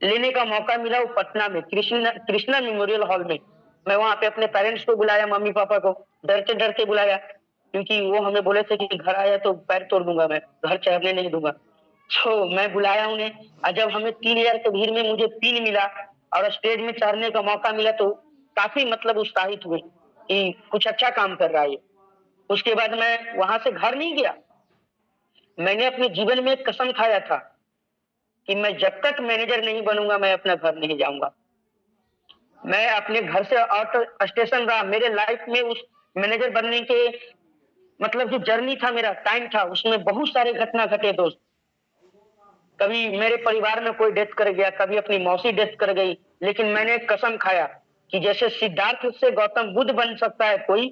लेने का मौका मिला वो पटना में कृष्णा मेमोरियल हॉल में। मैं वहां पे अपने पेरेंट्स को बुलाया, मम्मी पापा को डर के बुलाया, क्योंकि वो हमें बोले थे कि घर आया तो पैर तोड़ दूंगा, मैं घर चढ़ने नहीं दूंगा। तो मैं बुलाया उन्हें, और जब हमें 3000 के भीड़ में मुझे पिन मिला और स्टेज में चढ़ने का मौका मिला, तो काफी मतलब उत्साहित हुए कि कुछ अच्छा काम कर रहा है। उसके बाद मैं वहां से घर नहीं गया। मैंने अपने जीवन में एक कसम खाया था कि मैं जब तक मैनेजर नहीं बनूंगा मैं अपना घर नहीं जाऊंगा। मैं अपने घर से आउट स्टेशन रहा। मेरे लाइफ में उस मैनेजर बनने के मतलब जो जर्नी था, मेरा टाइम था, उसमें बहुत सारे घटना घटे दोस्त। कभी मेरे परिवार में कोई डेथ कर गया, कभी अपनी मौसी डेथ कर गई, लेकिन मैंने कसम खाया कि जैसे सिद्धार्थ से गौतम बुद्ध बन सकता है कोई,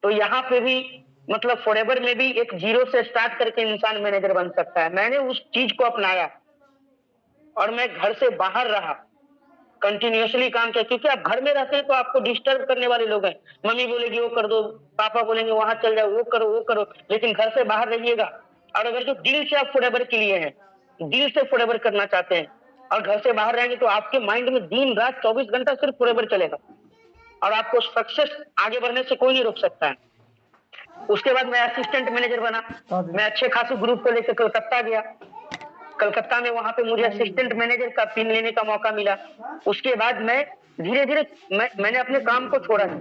तो यहाँ पे भी मतलब फॉरएवर में भी एक जीरो से स्टार्ट करके इंसान मैनेजर बन सकता है। मैंने उस चीज को अपनाया और मैं घर से बाहर रहा, कंटिन्यूअसली काम किया, क्योंकि आप घर में रहते हैं तो आपको डिस्टर्ब करने वाले लोग हैं। मम्मी बोलेगी वो कर दो, पापा बोलेंगे वहां चल जाओ, वो करो, लेकिन घर से बाहर रहिएगा। और अगर जो दिल से आप फॉरएवर के लिए हैं, दिल से फॉरएवर करना चाहते हैं और घर से बाहर रहेंगे, तो आपके माइंड में दिन रात 24 घंटा सिर्फ फॉरएवर चलेगा और आपको सक्सेस आगे बढ़ने से कोई नहीं रोक सकता है। उसके बाद मैं असिस्टेंट मैनेजर बना। मैं अच्छे खासे ग्रुप को लेकर कलकत्ता गया। कलकत्ता में वहां पे मुझे असिस्टेंट मैनेजर का पिन लेने का मौका मिला। उसके बाद मैं धीरे धीरे मैंने अपने काम को छोड़ा नहीं,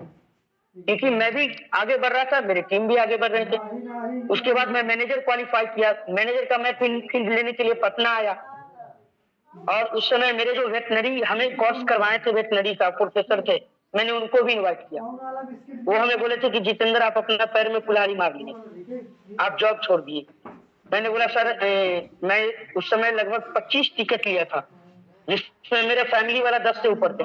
क्योंकि मैं भी आगे बढ़ रहा था, मेरी टीम भी आगे बढ़ रहे थे। उसके बाद मैं मैनेजर क्वालिफाई किया। मैनेजर का मैं पिन लेने के लिए पटना आया और उस समय मेरे जो वेटनरी हमें कोर्स करवाए थे, वेटनरी का प्रोफेसर थे, मैंने उनको भी इनवाइट किया। वो हमें बोले थे कि जितेंद्र आप अपना पैर में कुल्हाड़ी मार लिए, आप जॉब छोड़ दिए। मैंने बोला सर मैं उस समय लगभग 25 टिकट लिया था, जिसमें मेरे फैमिली वाला 10 से ऊपर थे।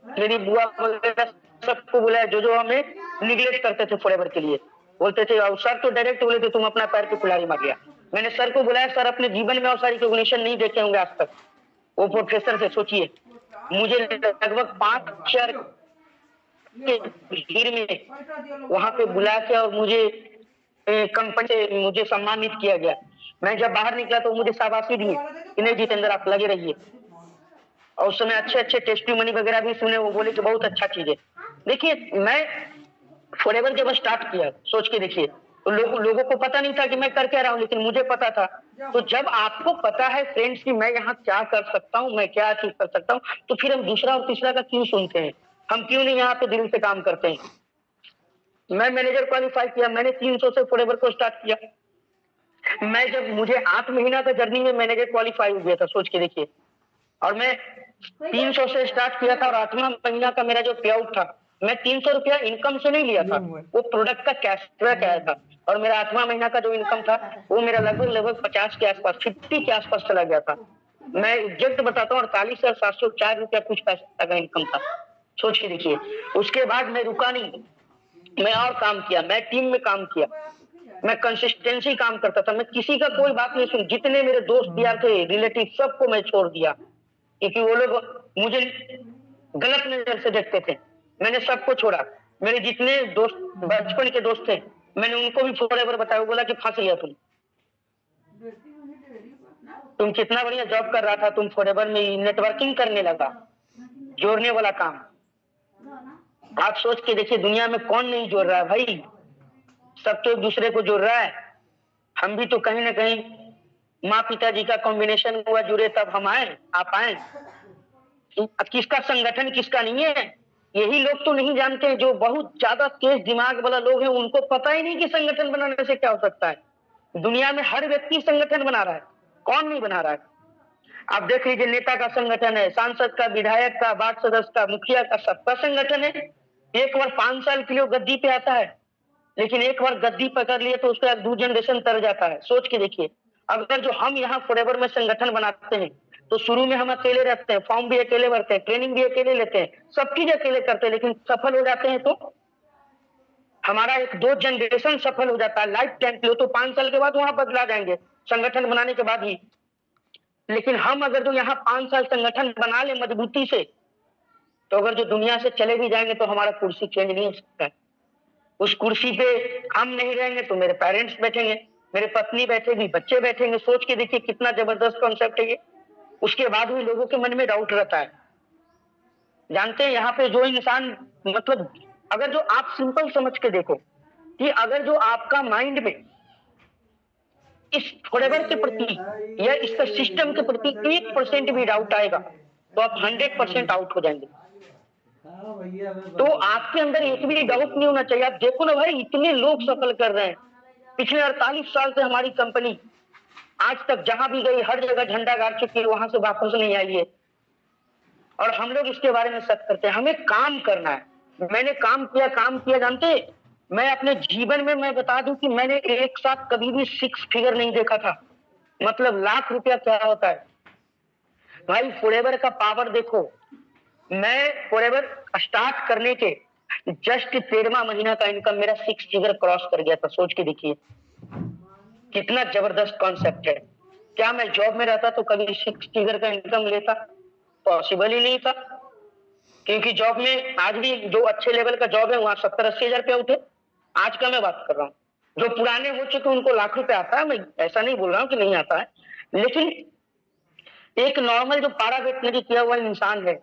मेरी बुआ वगैरह सबको बुलाया जो हमें निगलेक्ट करते थे फॉरएवर के लिए, बोलते थे। और सर तो डायरेक्ट बोले थे तुम अपना पैर पे कुल्हाड़ी मार लिया। मैंने सर को बुलाया, सर अपने जीवन में और सारी रिकॉग्निशन नहीं देखे होंगे आज तक। वो प्रोफेसर से सोचिए, मुझे लगभग 5-4 के भीड़ में वहां पे बुला के और मुझे कंपनी से मुझे सम्मानित किया गया। मैं जब बाहर निकला तो मुझे शाबाशी दिए कि नहीं जितेंद्र आप लगे रहिए। और उस समय अच्छे अच्छे टेस्टिमनी वगैरह भी सुने, वो बोले कि बहुत अच्छा चीज है। देखिए मैं फॉरएवर जब स्टार्ट किया, सोच के देखिए, तो लोगों को पता नहीं था कि मैं कर क्या रहा हूँ, लेकिन मुझे पता था। तो जब आपको पता है फ्रेंड्स कि मैं यहाँ क्या कर सकता हूँ, मैं क्या अचीव कर सकता हूँ, तो फिर हम दूसरा और तीसरा का क्यों सुनते हैं? हम क्यों नहीं यहाँ पे दिल से काम करते हैं? मैं मैनेजर क्वालिफाई किया, मैंने 300 से फॉरएवर को स्टार्ट किया। मैं जब मुझे 8 महीना का जर्नी में मैनेजर क्वालिफाई हो गया था, सोच के देखिए। और मैं 300 से स्टार्ट किया था और 8वां महीना का मेरा जो पे आउट था, मैं 300 रुपया इनकम से नहीं लिया था, वो प्रोडक्ट का कैशबैक आया था। और मेरा 8वां महीना का जो इनकम था वो मेरा लगभग 50 के आसपास, 50 के आसपास चला गया था। मैं एग्जैक्ट बताता हूँ, 48,704 रुपया कुछ पैसा का इनकम था, सोच के देखिए। उसके बाद मैं रुका नहीं, मैं और काम किया, मैं टीम में काम किया, मैं कंसिस्टेंसी काम करता था। मैं किसी का कोई बात नहीं सुन, जितने मेरे दोस्त यार थे, रिलेटिव, सबको मैं छोड़ दिया, क्योंकि वो लोग मुझे गलत नजर से देखते थे। मैंने सबको छोड़ा। मेरे जितने दोस्त, बचपन के दोस्त थे, मैंने उनको भी फॉरएवर बताया। वो बोला कि फंस गया तुम कितना बढ़िया जॉब कर रहा था, तुम फॉरएवर में नेटवर्किंग करने लगा, जोड़ने वाला काम। आप सोच के देखिए, दुनिया में कौन नहीं जोड़ रहा है भाई? सब तो एक दूसरे को जोड़ रहा है। हम भी तो कहीं ना कहीं माँ पिताजी का कॉम्बिनेशन हुआ, जुड़े तब हम आए, आप आए। किसका संगठन किसका नहीं है, यही लोग तो नहीं जानते। जो बहुत ज्यादा तेज दिमाग वाला लोग हैं, उनको पता ही नहीं कि संगठन बनाने से क्या हो सकता है। दुनिया में हर व्यक्ति संगठन बना रहा है, कौन नहीं बना रहा है? आप देख लीजिए, नेता का संगठन है, सांसद का, विधायक का, वार्ड सदस्य का, मुखिया का, सबका संगठन है। एक बार 5 साल के लिए गद्दी पे आता है, लेकिन एक बार गद्दी पकड़ लिए तो उसका 2 जनरेशन तर जाता है। सोच के देखिए, अगर जो हम यहाँ फॉरएवर में संगठन बनाते हैं, तो शुरू में हम अकेले रहते हैं, फॉर्म भी अकेले भरते हैं, ट्रेनिंग भी अकेले लेते हैं, सब चीज अकेले करते हैं, लेकिन सफल हो जाते हैं तो हमारा 1-2 जनरेशन सफल हो जाता है लाइफ टाइम के लिए। तो 5 साल के बाद वहां बदला जाएंगे संगठन बनाने के बाद ही। लेकिन हम अगर जो यहाँ 5 साल संगठन बना ले मजबूती से, तो अगर जो दुनिया से चले भी जाएंगे तो हमारा कुर्सी चेंज नहीं हो सकता है। उस कुर्सी पे हम नहीं रहेंगे तो मेरे पेरेंट्स बैठेंगे, मेरे पत्नी बैठेगी, बच्चे बैठेंगे। सोच के देखिए कितना जबरदस्त कॉन्सेप्ट है ये। उसके बाद भी लोगों के मन में डाउट रहता है। जानते हैं, यहाँ पे जो इंसान, मतलब अगर जो आप सिंपल समझ के देखो कि अगर जो आपका माइंड में इस फॉरएवर के प्रति या इस सिस्टम के प्रति 1% भी डाउट आएगा, तो आप 100% आउट हो जाएंगे। तो आपके अंदर एक भी डाउट नहीं होना चाहिए। आप देखो ना भाई, इतने लोग सफल कर रहे हैं। पिछले 48 साल से हमारी कंपनी आज तक जहां भी गई, हर जगह झंडा गाड़ चुकी है, वहां से वापस नहीं आई है। और हम लोग इसके बारे में सच करते हैं। हमें काम करना है। मैंने काम किया जानते, मैं अपने जीवन में मैं बता दूं कि मैंने एक साथ कभी भी 6 फिगर नहीं देखा था। मतलब लाख रुपया क्या होता है भाई। फॉरएवर का पावर देखो, मैं फॉरएवर स्टार्ट करने के जस्ट 13वां महीना का इनकम मेरा 6 फिगर क्रॉस कर गया था। सोच के देखिए कितना जबरदस्त कॉन्सेप्ट है। क्या मैं जॉब में रहता तो कभी 6 फिगर का इनकम लेता? पॉसिबल ही नहीं था, क्योंकि जॉब में आज भी जो अच्छे लेवल का जॉब है वहां 70-80 हजार रुपया उठे। आज का मैं बात कर रहा हूँ, जो पुराने हो चुके उनको लाख रुपया आता है। मैं ऐसा नहीं बोल रहा हूँ कि नहीं आता है, लेकिन एक नॉर्मल जो पारा वेटनरी किया हुआ इंसान है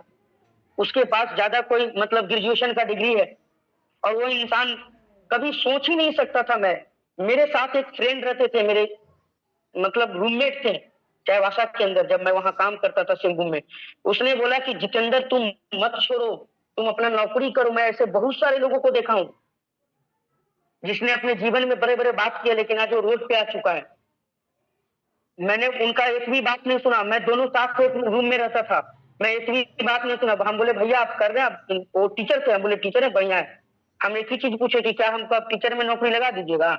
उसके पास ज्यादा कोई मतलब ग्रेजुएशन का डिग्री है, और वो इंसान कभी सोच ही नहीं सकता था। मैं, मेरे साथ एक फ्रेंड रहते थे, मेरे मतलब रूममेट थे चाईबासा के अंदर, जब मैं वहां काम करता था सिंहभूम में। उसने बोला कि जितेंद्र तुम मत छोड़ो, तुम अपना नौकरी करो। मैं ऐसे बहुत सारे लोगों को देखा हूं जिसने अपने जीवन में बड़े बड़े बात किया, लेकिन आज वो रोड पे आ चुका है। मैंने उनका एक भी बात नहीं सुना। मैं दोनों साथ एक रूम में रहता था, मैं एक भी बात नहीं सुना। हम बोले भैया आप कर रहे हैं, आप वो टीचर थे, हम बोले टीचर है, बढ़िया है। हम एक ही चीज पूछे कि क्या हमको आप टीचर में नौकरी लगा दीजिएगा,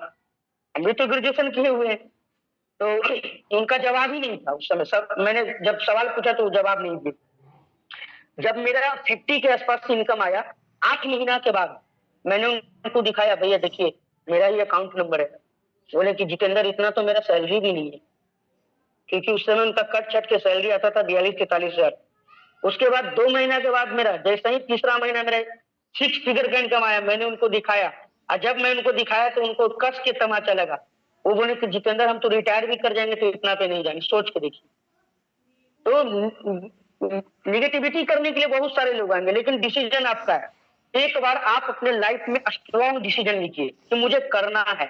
हम भी तो ग्रेजुएशन किए हुए हैं। तो उनका जवाब ही नहीं था उस समय। सब मैंने जब सवाल पूछा तो जवाब नहीं दिए। जब मेरा 50 के आसपास इनकम आया 8 महीना के बाद, मैंने उनको दिखाया, भैया देखिए मेरा ही अकाउंट नंबर है। बोले कि जितेंद्र इतना तो मेरा सैलरी भी नहीं है, क्योंकि उस समय उनका कट छट के सैलरी आता था 42-43 हजार। उसके बाद 2 महीना के बाद मेरा जैसे ही तीसरा महीना मेरा 6 फिगर का इनकम आया, मैंने उनको दिखाया। और जब मैं उनको दिखाया तो उनको कस के तमाचा लगा। वो बोले कि जितेंद्र हम तो रिटायर भी कर जाएंगे तो इतना पे नहीं जाएंगे। सोच के देखिए। तो निगेटिविटी करने के लिए बहुत सारे लोग आएंगे, लेकिन डिसीजन आपका है। एक बार आप अपने लाइफ में स्ट्रॉन्ग डिसीजन लीजिए कि मुझे करना है।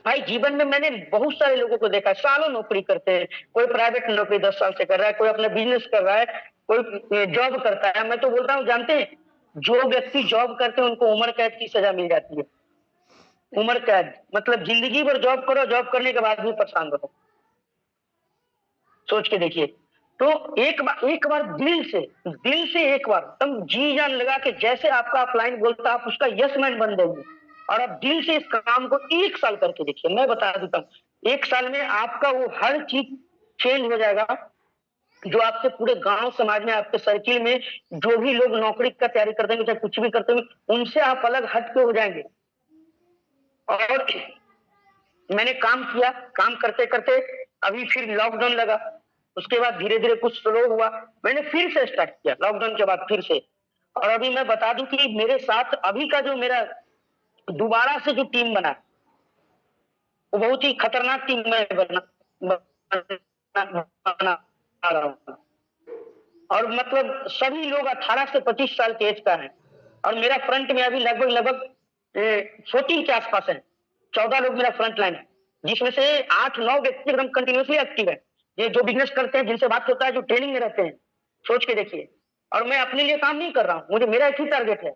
भाई जीवन में मैंने बहुत सारे लोगों को देखा है, सालों नौकरी करते हैं। कोई प्राइवेट नौकरी 10 साल से कर रहा है, कोई अपना बिजनेस कर रहा है, कोई जॉब करता है। मैं तो बोलता हूँ, जानते हैं जो व्यक्ति जॉब करते हैं उनको उम्र कैद की सजा मिल जाती है। उम्र कैद मतलब जिंदगी भर जॉब करो, जॉब करने के बाद भी परेशान रहो। सोच के देखिए। तो एक बार दिल से एक बार तुम जी जान लगा के, जैसे आपका अपलाइन बोलता आप उसका यस मैन बन जाएंगे, और आप दिल से इस काम को 1 साल करके देखिए। मैं बता देता हूँ 1 साल में आपका वो हर चीज चेंज हो जाएगा। जो आपके पूरे गांव समाज में, आपके सर्किल में जो भी लोग नौकरी का तैयारी करते हैं, चाहे कुछ भी करते हैं, उनसे आप अलग हट के हो जाएंगे। और मैंने काम किया, काम करते करते अभी फिर लॉकडाउन लगा। उसके बाद धीरे धीरे कुछ स्लो हुआ, मैंने फिर से स्टार्ट किया लॉकडाउन के बाद फिर से। और अभी मैं बता दूं कि मेरे साथ अभी का जो मेरा दोबारा से जो टीम बना, वो बहुत ही खतरनाक टीम में बना रहा हूं। और मतलब सभी लोग 18 से 25 साल के एज का है, और मेरा फ्रंट में अभी लगभग 14 के आसपास है। 14 लोग मेरा फ्रंट लाइन है, जिसमें से 8-9 व्यक्ति एकदम कंटिन्यूसली एक्टिव है। ये जो बिजनेस करते हैं, जिनसे बात होता है, जो ट्रेनिंग में रहते हैं। सोच के देखिए। और मैं अपने लिए काम नहीं कर रहा हूँ, मुझे मेरा एक ही टारगेट है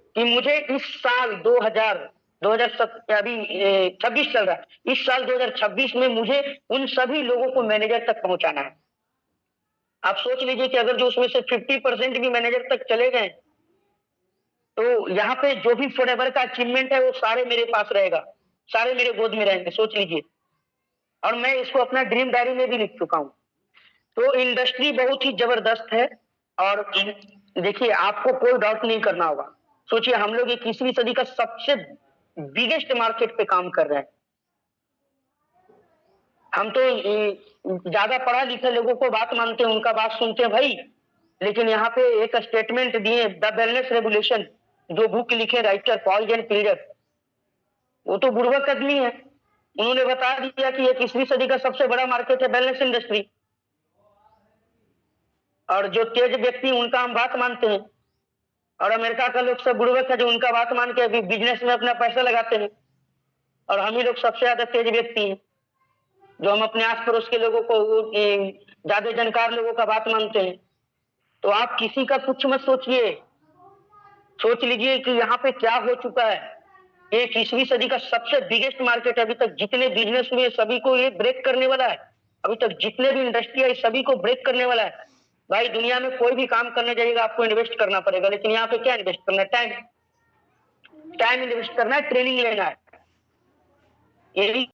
कि मुझे इस साल 2007 अभी 26 चल रहा है, इस साल 2026 में मुझे उन सभी लोगों को मैनेजर तक पहुंचाना है। आप सोच लीजिए कि अगर जो उसमें से 50% भी मैनेजर तक चले गए, तो यहाँ पे जो भी फॉरएवर का अचीवमेंट है वो सारे मेरे पास रहेगा, सारे मेरे गोद में रहेंगे। सोच लीजिए। और मैं इसको अपना ड्रीम डायरी में भी लिख चुका हूँ। तो इंडस्ट्री बहुत ही जबरदस्त है। और देखिए, आपको कोई डाउट नहीं करना होगा। सोचिए, हम लोग 21वीं सदी का सबसे बिगेस्ट मार्केट पे काम कर रहे हैं। हम तो ज्यादा पढ़ा लिखा लोगों को बात मानते हैं, उनका बात सुनते हैं भाई। लेकिन यहाँ पे एक स्टेटमेंट दिए, द वेलनेस रेवोल्यूशन, जो बुक लिखे राइटर पॉल जेन पीटर, वो तो बुड़बक आदमी है। उन्होंने बता दिया कि 21वीं सदी का सबसे बड़ा मार्केट है वेलनेस इंडस्ट्री। और जो तेज व्यक्ति उनका हम बात मानते हैं, और अमेरिका का लोग सब बुड़बक है जो उनका बात मान के अभी बिजनेस में अपना पैसा लगाते हैं। और हम ही लोग सबसे ज्यादा तेज व्यक्ति हैं, जो हम अपने आस पड़ोस के लोगों को, ज्यादा जानकार लोगों का बात मानते हैं। तो आप किसी का कुछ मत सोचिए, सोच लीजिए कि यहाँ पे क्या हो चुका है। 21वीं सदी का सबसे बिगेस्ट मार्केट है। अभी तक जितने बिजनेस हुए सभी को ये ब्रेक करने वाला है। अभी तक जितने भी इंडस्ट्री है सभी को ब्रेक करने वाला है। भाई दुनिया में कोई भी काम करने जाइएगा आपको इन्वेस्ट करना पड़ेगा, लेकिन यहाँ पे क्या इन्वेस्ट करना है? टाइम इन्वेस्ट करना है, ट्रेनिंग लेना है। यही